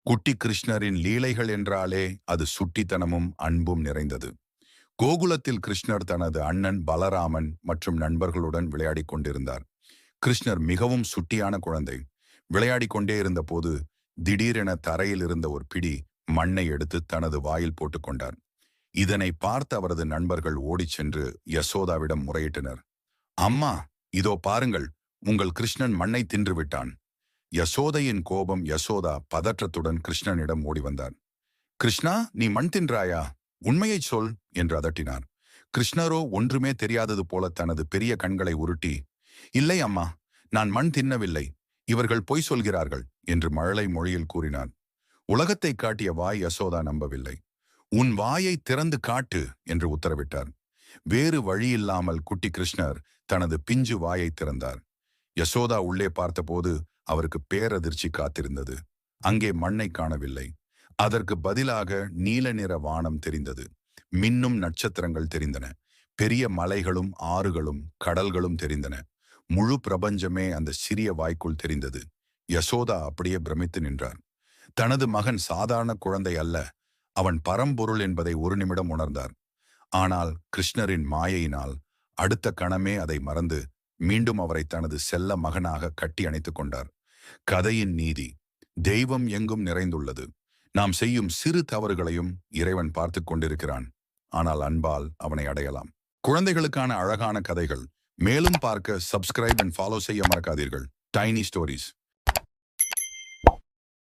குட்டி கிருஷ்ணரின் லீலைகள் என்றாலே அது சுட்டித்தனமும் அன்பும் நிறைந்தது. கோகுலத்தில் கிருஷ்ணர் தனது அண்ணன் பலராமன் மற்றும் நண்பர்களுடன் விளையாடிக் கொண்டிருந்தார். கிருஷ்ணர் மிகவும் சுட்டியான குழந்தை. விளையாடிக் கொண்டே இருந்தபோது திடீரென தரையில் இருந்த ஒரு பிடி மண்ணை எடுத்து தனது வாயில் போட்டுக்கொண்டார். இதனை பார்த்த அவரது நண்பர்கள் ஓடிச் சென்று யசோதாவிடம் முறையிட்டனர். அம்மா, இதோ பாருங்கள், உங்கள் கிருஷ்ணன் மண்ணை தின்று விட்டான். யசோதையின் கோபம் யசோதா பதற்றத்துடன் கிருஷ்ணனிடம் ஓடி வந்தார். கிருஷ்ணா, நீ மண் தின்றாயா? உண்மையைச் சொல் என்று அதட்டினார். கிருஷ்ணரோ ஒன்றுமே தெரியாதது போல தனது பெரிய கண்களை உருட்டி, இல்லை அம்மா, நான் மண் தின்னவில்லை, இவர்கள் பொய் சொல்கிறார்கள் என்று மழலை மொழியில் கூறினார். உலகத்தை காட்டிய வாய் யசோதா நம்பவில்லை. உன் வாயை திறந்து காட்டு என்று உத்தரவிட்டார். வேறு வழியில்லாமல் குட்டி கிருஷ்ணர் தனது பிஞ்சு வாயை திறந்தார். யசோதா உள்ளே பார்த்தபோது அவருக்கு பேரதிர்ச்சி காத்திருந்தது. அங்கே மண்ணை காணவில்லை. அதற்கு பதிலாக நீல நிற வானம் தெரிந்தது. மின்னும் நட்சத்திரங்கள் தெரிந்தன. பெரிய மலைகளும் ஆறுகளும் கடல்களும் தெரிந்தன. முழு பிரபஞ்சமே அந்த சிறிய வாய்க்குள் தெரிந்தது. யசோதா அப்படியே பிரமித்து நின்றார். தனது மகன் சாதாரண குழந்தை அல்ல, அவன் பரம்பொருள் என்பதை ஒரு நிமிடம் உணர்ந்தார். ஆனால் கிருஷ்ணரின் மாயையினால் அடுத்த கணமே அதை மறந்து மீண்டும் அவரை தனது செல்ல மகனாக கட்டி அணைத்துக் கொண்டார். கதையின் நீதி: தெய்வம் எங்கும் நிறைந்துள்ளது. நாம் செய்யும் சிறு தவறுகளையும் இறைவன் பார்த்து கொண்டிருக்கிறான். ஆனால் அன்பால் அவனை அடையலாம். குழந்தைகளுக்கான அழகான கதைகள் மேலும் பார்க்க சப்ஸ்கிரைப் அண்ட் ஃபாலோ செய்ய மறக்காதீர்கள். Tiny stories.